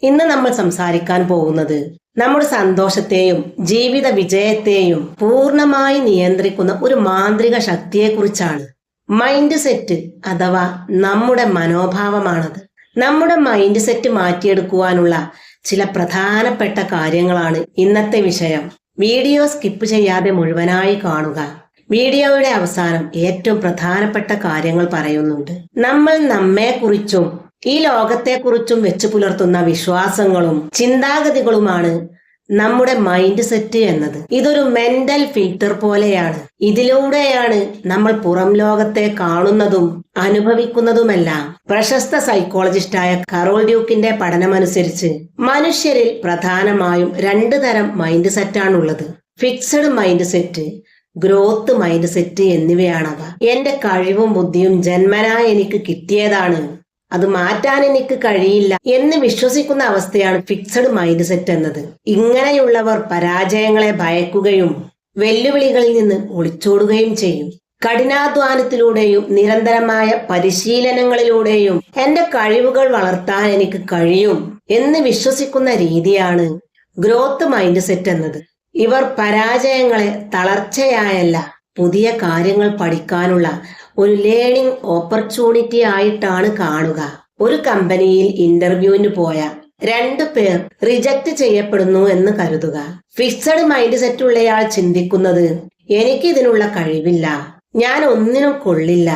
ഇന്ന് നമ്മൾ സംസാരിക്കാൻ പോകുന്നത് നമ്മുടെ സന്തോഷത്തെയും ജീവിത വിജയത്തെയും പൂർണ്ണമായി നിയന്ത്രിക്കുന്ന ഒരു മാന്ത്രിക ശക്തിയെക്കുറിച്ചാണ്. മൈൻഡ് സെറ്റ് അഥവാ നമ്മുടെ മനോഭാവമാണത്. നമ്മുടെ മൈൻഡ് സെറ്റ് മാറ്റിയെടുക്കുവാനുള്ള ചില പ്രധാനപ്പെട്ട കാര്യങ്ങളാണ് ഇന്നത്തെ വിഷയം. വീഡിയോ സ്കിപ്പ് ചെയ്യാതെ മുഴുവനായി കാണുക. വീഡിയോയുടെ അവസാനം ഏറ്റവും പ്രധാനപ്പെട്ട കാര്യങ്ങൾ പറയുന്നുണ്ട്. നമ്മൾ നമ്മെക്കുറിച്ചും ഈ ലോകത്തെക്കുറിച്ചും വെച്ചു പുലർത്തുന്ന വിശ്വാസങ്ങളും ചിന്താഗതികളുമാണ് നമ്മുടെ മൈൻഡ് സെറ്റ് എന്നത്. ഇതൊരു മെന്റൽ ഫിൽട്ടർ പോലെയാണ്. ഇതിലൂടെയാണ് നമ്മൾ പുറം ലോകത്തെ കാണുന്നതും അനുഭവിക്കുന്നതുമെല്ലാം. പ്രശസ്ത സൈക്കോളജിസ്റ്റായ കരോൾ ഡ്യൂക്കിന്റെ പഠനമനുസരിച്ച് മനുഷ്യരിൽ പ്രധാനമായും 2 തരം മൈൻഡ് സെറ്റാണുള്ളത്. Fixed mindset, growth mindset എന്നിവയാണവ. എന്റെ കഴിവും ബുദ്ധിയും ജന്മനാ എനിക്ക് കിട്ടിയതാണ്, അത് മാറ്റാൻ എനിക്ക് കഴിയില്ല എന്ന് വിശ്വസിക്കുന്ന അവസ്ഥയാണ് ഫിക്സഡ് മൈൻഡ് സെറ്റ് എന്നത്. ഇങ്ങനെയുള്ളവർ പരാജയങ്ങളെ ഭയക്കുകയും വെല്ലുവിളികളിൽ നിന്ന് ഒളിച്ചോടുകയും ചെയ്യും. കഠിനാധ്വാനത്തിലൂടെയും നിരന്തരമായ പരിശീലനങ്ങളിലൂടെയും എന്റെ കഴിവുകൾ വളർത്താൻ എനിക്ക് കഴിയും എന്ന് വിശ്വസിക്കുന്ന രീതിയാണ് ഗ്രോത്ത് മൈൻഡ് സെറ്റ് എന്നത്. ഇവർ പരാജയങ്ങളെ തളർച്ചയായല്ല, പുതിയ കാര്യങ്ങൾ പഠിക്കാനുള്ള ഒരു ലേണിംഗ് ഓപ്പർച്യൂണിറ്റി ആയിട്ടാണ് കാണുക. ഒരു കമ്പനിയിൽ ഇന്റർവ്യൂവിന് പോയ 2 പേർ റിജക്ട് ചെയ്യപ്പെടുന്നു എന്ന് കരുതുക. ഫിക്സഡ് മൈൻഡ് സെറ്റ് ഉള്ളയാൾ ചിന്തിക്കുന്നത്, എനിക്ക് ഇതിനുള്ള കഴിവില്ല, ഞാൻ ഒന്നിനും കൊള്ളില്ല.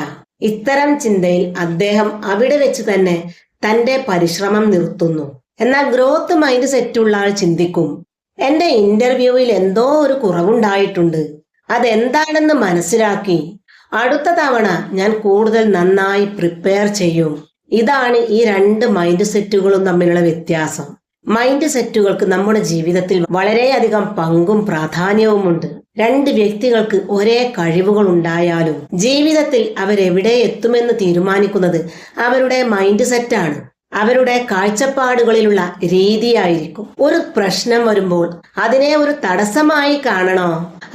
ഇത്തരം ചിന്തയിൽ അദ്ദേഹം അവിടെ വെച്ച് തന്നെ തന്റെ പരിശ്രമം നിർത്തുന്നു. എന്നാൽ ഗ്രോത്ത് മൈൻഡ് സെറ്റ് ഉള്ള ആൾ ചിന്തിക്കും, എന്റെ ഇന്റർവ്യൂവിൽ എന്തോ ഒരു കുറവുണ്ടായിട്ടുണ്ട്, അതെന്താണെന്ന് മനസ്സിലാക്കി അടുത്ത തവണ ഞാൻ കൂടുതൽ നന്നായി പ്രിപ്പയർ ചെയ്യും. ഇതാണ് ഈ 2 മൈൻഡ് സെറ്റുകളും തമ്മിലുള്ള വ്യത്യാസം. മൈൻഡ് സെറ്റുകൾക്ക് നമ്മുടെ ജീവിതത്തിൽ വളരെയധികം പങ്കും പ്രാധാന്യവുമുണ്ട്. 2 വ്യക്തികൾക്ക് ഒരേ കഴിവുകൾ ഉണ്ടായാലും ജീവിതത്തിൽ അവരെവിടെ എത്തുമെന്ന് തീരുമാനിക്കുന്നത് അവരുടെ മൈൻഡ് സെറ്റാണ്. അവരുടെ കാഴ്ചപ്പാടുകളിലുള്ള രീതിയായിരിക്കും. ഒരു പ്രശ്നം വരുമ്പോൾ അതിനെ ഒരു തടസ്സമായി കാണണോ,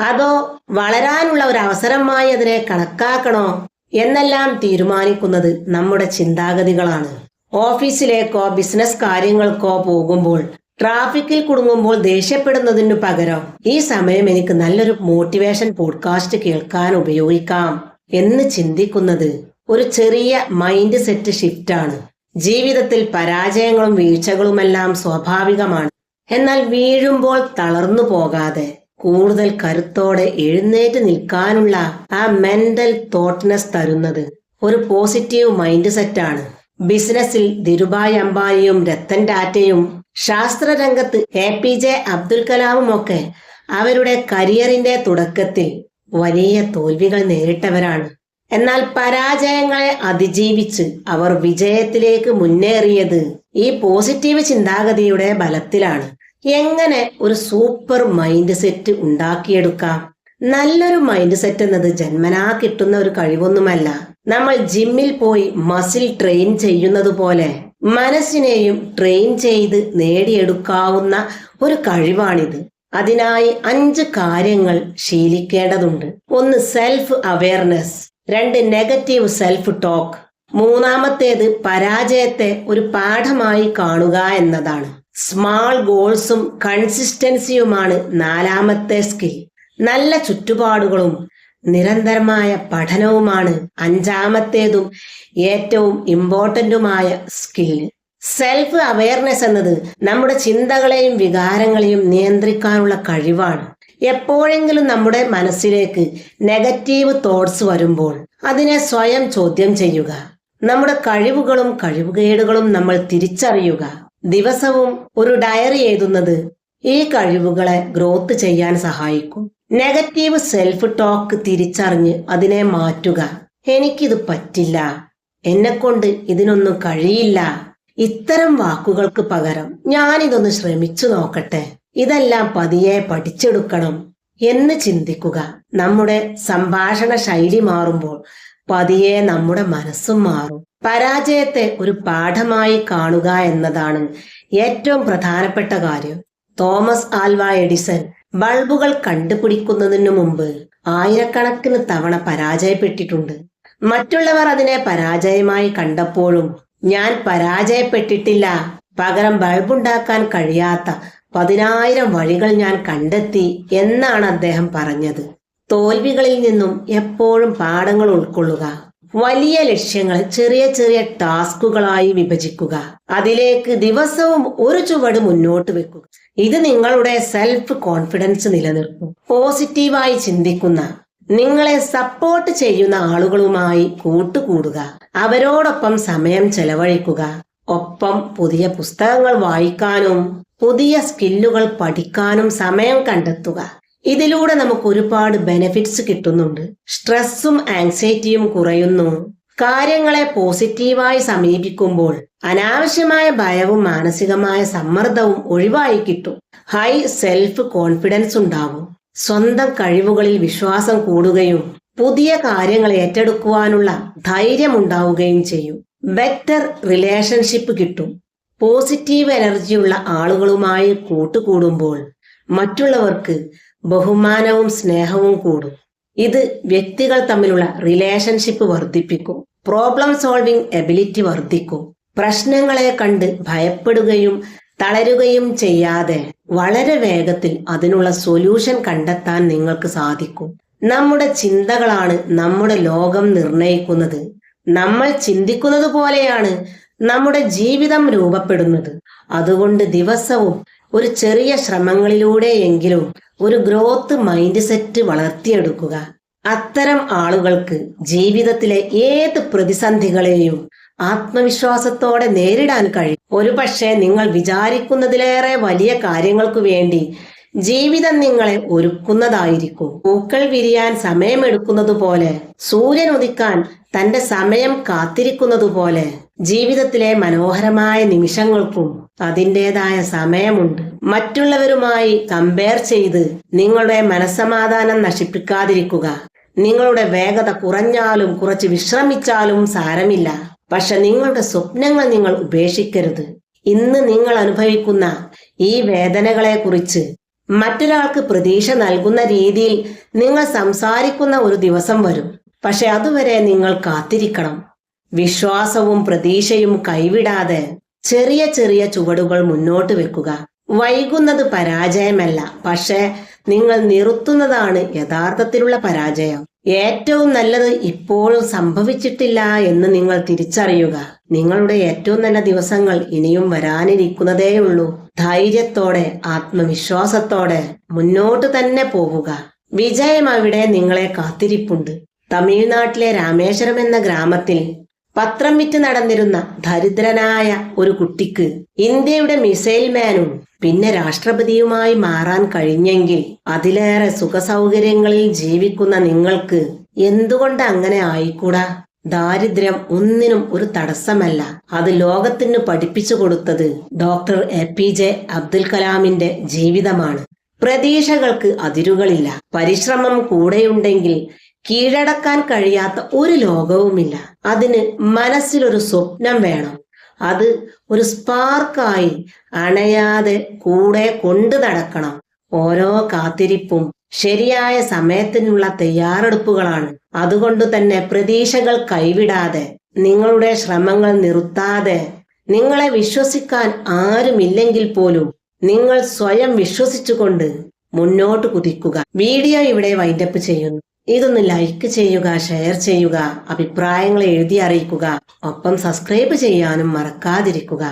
അതോ വളരാനുള്ള ഒരു അവസരമായി അതിനെ കണക്കാക്കണോ എന്നെല്ലാം തീരുമാനിക്കുന്നത് നമ്മുടെ ചിന്താഗതികളാണ്. ഓഫീസിലേക്കോ ബിസിനസ് കാര്യങ്ങൾക്കോ പോകുമ്പോൾ ട്രാഫിക്കിൽ കുടുങ്ങുമ്പോൾ ദേഷ്യപ്പെടുന്നതിനു പകരം ഈ സമയം എനിക്ക് നല്ലൊരു മോട്ടിവേഷൻ പോഡ്കാസ്റ്റ് കേൾക്കാൻ ഉപയോഗിക്കാം എന്ന് ചിന്തിക്കുന്നത് ഒരു ചെറിയ മൈൻഡ് സെറ്റ് ഷിഫ്റ്റാണ്. ജീവിതത്തിൽ പരാജയങ്ങളും വീഴ്ചകളുമെല്ലാം സ്വാഭാവികമാണ്. എന്നാൽ വീഴുമ്പോൾ തളർന്നു പോകാതെ കൂടുതൽ കരുത്തോടെ എഴുന്നേറ്റ് നിൽക്കാനുള്ള ആ മെന്റൽ തോട്ട്നെസ് തരുന്നത് ഒരു പോസിറ്റീവ് മൈൻഡ് സെറ്റാണ്. ബിസിനസ്സിൽ ധീരുഭായ് അംബാനിയും രത്തൻ ടാറ്റയും ശാസ്ത്രരംഗത്ത് APJ അബ്ദുൽ കലാമും ഒക്കെ അവരുടെ കരിയറിന്റെ തുടക്കത്തിൽ വലിയ തോൽവികൾ നേരിട്ടവരാണ്. എന്നാൽ പരാജയങ്ങളെ അതിജീവിച്ച് അവർ വിജയത്തിലേക്ക് മുന്നേറിയത് ഈ പോസിറ്റീവ് ചിന്താഗതിയുടെ ബലത്തിലാണ്. എങ്ങനെ ഒരു സൂപ്പർ മൈൻഡ് സെറ്റ് ഉണ്ടാക്കിയെടുക്കാം? നല്ലൊരു മൈൻഡ് സെറ്റ് എന്നത് ജന്മനാ കിട്ടുന്ന ഒരു കഴിവൊന്നുമല്ല. നമ്മൾ ജിമ്മിൽ പോയി മസിൽ ട്രെയിൻ ചെയ്യുന്നത് പോലെ മനസ്സിനെയും ട്രെയിൻ ചെയ്ത് നേടിയെടുക്കാവുന്ന ഒരു കഴിവാണിത്. അതിനായി 5 കാര്യങ്ങൾ ശീലിക്കേണ്ടതുണ്ട്. 1. Self awareness. 2. Negative self talk. 3. പരാജയത്തെ ഒരു പാഠമായി കാണുക എന്നതാണ്. സ്മാൾ ഗോൾസും കൺസിസ്റ്റൻസിയുമാണ് 4. സ്കിൽ. നല്ല ചുറ്റുപാടുകളും നിരന്തരമായ പഠനവുമാണ് 5. ഏറ്റവും ഇമ്പോർട്ടന്റുമായ സ്കിൽ. സെൽഫ് അവെയർനെസ് എന്നത് നമ്മുടെ ചിന്തകളെയും വികാരങ്ങളെയും നിയന്ത്രിക്കാനുള്ള കഴിവാണ്. എപ്പോഴെങ്കിലും നമ്മുടെ മനസ്സിലേക്ക് നെഗറ്റീവ് തോട്ട്സ് വരുമ്പോൾ അതിനെ സ്വയം ചോദ്യം ചെയ്യുക. നമ്മുടെ കഴിവുകളും കഴിവുകേടുകളും നമ്മൾ തിരിച്ചറിയുക. ദിവസവും ഒരു ഡയറി എഴുതുന്നത് ഈ കഴിവുകളെ ഗ്രോത്ത് ചെയ്യാൻ സഹായിക്കും. നെഗറ്റീവ് സെൽഫ് ടോക്ക് തിരിച്ചറിഞ്ഞ് അതിനെ മാറ്റുക. എനിക്കിത് പറ്റില്ല, എന്നെക്കൊണ്ട് ഇതിനൊന്നും കഴിയില്ല, ഇത്തരം വാക്കുകൾക്ക് പകരം ഞാനിതൊന്ന് ശ്രമിച്ചു നോക്കട്ടെ, ഇതെല്ലാം പതിയെ പഠിച്ചെടുക്കണം എന്ന് ചിന്തിക്കുക. നമ്മുടെ സംഭാഷണ ശൈലി മാറുമ്പോൾ പതിയെ നമ്മുടെ മനസ്സും മാറും. പരാജയത്തെ ഒരു പാഠമായി കാണുക എന്നതാണ് ഏറ്റവും പ്രധാനപ്പെട്ട കാര്യം. തോമസ് ആൽവ എഡിസൺ ബൾബുകൾ കണ്ടുപിടിക്കുന്നതിനു മുമ്പ് ആയിരക്കണക്കിന് തവണ പരാജയപ്പെട്ടിട്ടുണ്ട്. മറ്റുള്ളവർ അതിനെ പരാജയമായി കണ്ടപ്പോഴും ഞാൻ പരാജയപ്പെട്ടിട്ടില്ല, പകരം ബൾബുണ്ടാക്കാൻ കഴിയാത്ത 10,000 വഴികൾ ഞാൻ കണ്ടെത്തി എന്നാണ് അദ്ദേഹം പറഞ്ഞത്. തോൽവികളിൽ നിന്നും എപ്പോഴും പാഠങ്ങൾ ഉൾക്കൊള്ളുക. വലിയ ലക്ഷ്യങ്ങൾ ചെറിയ ചെറിയ ടാസ്കുകളായി വിഭജിക്കുക. അതിലേക്ക് ദിവസവും ഒരു ചുവട് മുന്നോട്ട് വെക്കുക. ഇത് നിങ്ങളുടെ സെൽഫ് കോൺഫിഡൻസ് നിലനിർത്തും. പോസിറ്റീവായി ചിന്തിക്കുന്ന, നിങ്ങളെ സപ്പോർട്ട് ചെയ്യുന്ന ആളുകളുമായി കൂട്ടുകൂടുക. അവരോടൊപ്പം സമയം ചെലവഴിക്കുക. ഒപ്പം പുതിയ പുസ്തകങ്ങൾ വായിക്കാനും പുതിയ സ്കില്ലുകൾ പഠിക്കാനും സമയം കണ്ടെത്തുക. ഇതിലൂടെ നമുക്ക് ഒരുപാട് ബെനിഫിറ്റ്സ് കിട്ടുന്നുണ്ട്. സ്ട്രെസ്സും ആങ്സൈറ്റിയും കുറയുന്നു. കാര്യങ്ങളെ പോസിറ്റീവായി സമീപിക്കുമ്പോൾ അനാവശ്യമായ ഭയവും മാനസികമായ സമ്മർദ്ദവും ഒഴിവായി കിട്ടും. ഹൈ സെൽഫ് കോൺഫിഡൻസ് ഉണ്ടാവും. സ്വന്തം കഴിവുകളിൽ വിശ്വാസം കൂടുകയും പുതിയ കാര്യങ്ങൾ ഏറ്റെടുക്കുവാനുള്ള ധൈര്യമുണ്ടാവുകയും ചെയ്യും. ബെറ്റർ റിലേഷൻഷിപ്പ് കിട്ടും. പോസിറ്റീവ് എനർജിയുള്ള ആളുകളുമായി കൂട്ടുകൂടുമ്പോൾ മറ്റുള്ളവർക്ക് ബഹുമാനവും സ്നേഹവും കൂടും. ഇത് വ്യക്തികൾ തമ്മിലുള്ള റിലേഷൻഷിപ്പ് വർദ്ധിപ്പിക്കും. പ്രോബ്ലം സോൾവിംഗ് എബിലിറ്റി വർദ്ധിക്കും. പ്രശ്നങ്ങളെ കണ്ട് ഭയപ്പെടുകയും തളരുകയും ചെയ്യാതെ വളരെ വേഗത്തിൽ അതിനുള്ള സൊല്യൂഷൻ കണ്ടെത്താൻ നിങ്ങൾക്ക് സാധിക്കും. നമ്മുടെ ചിന്തകളാണ് നമ്മുടെ ലോകം നിർണയിക്കുന്നത്. നമ്മൾ ചിന്തിക്കുന്നത് പോലെയാണ് നമ്മുടെ ജീവിതം രൂപപ്പെടുന്നത്. അതുകൊണ്ട് ദിവസവും ഒരു ചെറിയ ശ്രമങ്ങളിലൂടെയെങ്കിലും ഒരു ഗ്രോത്ത് മൈൻഡ് സെറ്റ് വളർത്തിയെടുക്കുക. അത്തരം ആളുകൾക്ക് ജീവിതത്തിലെ ഏത് പ്രതിസന്ധികളെയും ആത്മവിശ്വാസത്തോടെ നേരിടാൻ കഴിയും. ഒരുപക്ഷെ നിങ്ങൾ വിചാരിക്കുന്നതിലേറെ വലിയ കാര്യങ്ങൾക്കു വേണ്ടി ജീവിതം നിങ്ങളെ ഒരുക്കുന്നതായിരിക്കും. പൂക്കൾ വിരിയാൻ സമയമെടുക്കുന്നതുപോലെ, സൂര്യൻ ഉദിക്കാൻ തന്റെ സമയം കാത്തിരിക്കുന്നതുപോലെ ജീവിതത്തിലെ മനോഹരമായ നിമിഷങ്ങൾക്കും അതിൻ്റെതായ സമയമുണ്ട്. മറ്റുള്ളവരുമായി കമ്പയർ ചെയ്ത് നിങ്ങളുടെ മനസ്സമാധാനം നശിപ്പിക്കാതിരിക്കുക. നിങ്ങളുടെ വേഗത കുറഞ്ഞാലും കുറച്ച് വിശ്രമിച്ചാലും സാരമില്ല. പക്ഷെ നിങ്ങളുടെ സ്വപ്നങ്ങൾ നിങ്ങൾ ഉപേക്ഷിക്കരുത്. ഇന്ന് നിങ്ങൾ അനുഭവിക്കുന്ന ഈ വേദനകളെ കുറിച്ച് മറ്റൊരാൾക്ക് പ്രതീക്ഷ നൽകുന്ന രീതിയിൽ നിങ്ങൾ സംസാരിക്കുന്ന ഒരു ദിവസം വരും. പക്ഷെ അതുവരെ നിങ്ങൾ കാത്തിരിക്കണം. വിശ്വാസവും പ്രതീക്ഷയും കൈവിടാതെ ചെറിയ ചെറിയ ചുവടുകൾ മുന്നോട്ട് വെക്കുക. വൈകുന്നത് പരാജയമല്ല, പക്ഷെ നിങ്ങൾ നിർത്തുന്നതാണ് യഥാർത്ഥത്തിലുള്ള പരാജയം. ഏറ്റവും നല്ലത് ഇപ്പോഴും സംഭവിച്ചിട്ടില്ല എന്ന് നിങ്ങൾ തിരിച്ചറിയുക. നിങ്ങളുടെ ഏറ്റവും നല്ല ദിവസങ്ങൾ ഇനിയും വരാനിരിക്കുന്നതേയുള്ളൂ. ധൈര്യത്തോടെ ആത്മവിശ്വാസത്തോടെ മുന്നോട്ട് തന്നെ പോവുക. വിജയം അവിടെ നിങ്ങളെ കാത്തിരിപ്പുണ്ട്. തമിഴ്നാട്ടിലെ രാമേശ്വരം എന്ന ഗ്രാമത്തിൽ പത്രം വിറ്റ് നടന്നിരുന്ന ദരിദ്രനായ ഒരു കുട്ടിക്ക് ഇന്ത്യയുടെ മിസൈൽ മാനും പിന്നെ രാഷ്ട്രപതിയുമായി മാറാൻ കഴിഞ്ഞെങ്കിൽ അതിലേറെ സുഖസൗകര്യങ്ങളിൽ ജീവിക്കുന്ന നിങ്ങൾക്ക് എന്തുകൊണ്ട് അങ്ങനെ ആയിക്കൂടാ? ദാരിദ്ര്യം ഒന്നിനും ഒരു തടസ്സമല്ല. അത് ലോകത്തിന് പഠിപ്പിച്ചു കൊടുത്തത് ഡോക്ടർ APJ അബ്ദുൽ കലാമിന്റെ ജീവിതമാണ്. പ്രതീക്ഷകൾക്ക് അതിരുകളില്ല. പരിശ്രമം കൂടെയുണ്ടെങ്കിൽ കീഴടക്കാൻ കഴിയാത്ത ഒരു ലോകവുമില്ല. അതിന് മനസ്സിലൊരു സ്വപ്നം വേണം. അത് ഒരു സ്പാർക്കായി അണയാതെ കൂടെ കൊണ്ടു നടക്കണം. ഓരോ കാത്തിരിപ്പും ശരിയായ സമയത്തിനുള്ള തയ്യാറെടുപ്പുകളാണ്. അതുകൊണ്ട് തന്നെ പ്രതീക്ഷകൾ കൈവിടാതെ, നിങ്ങളുടെ ശ്രമങ്ങൾ നിർത്താതെ, നിങ്ങളെ വിശ്വസിക്കാൻ ആരുമില്ലെങ്കിൽ പോലും നിങ്ങൾ സ്വയം വിശ്വസിച്ചുകൊണ്ട് മുന്നോട്ട് കുതിക്കുക. വീഡിയോ ഇവിടെ വൈൻഡപ്പ് ചെയ്യുന്നു. ഇതൊന്ന് ലൈക്ക് ചെയ്യുക, ഷെയർ ചെയ്യുക, അഭിപ്രായങ്ങൾ എഴുതി അറിയിക്കുക. ഒപ്പം സബ്സ്ക്രൈബ് ചെയ്യാനും മറക്കാതിരിക്കുക.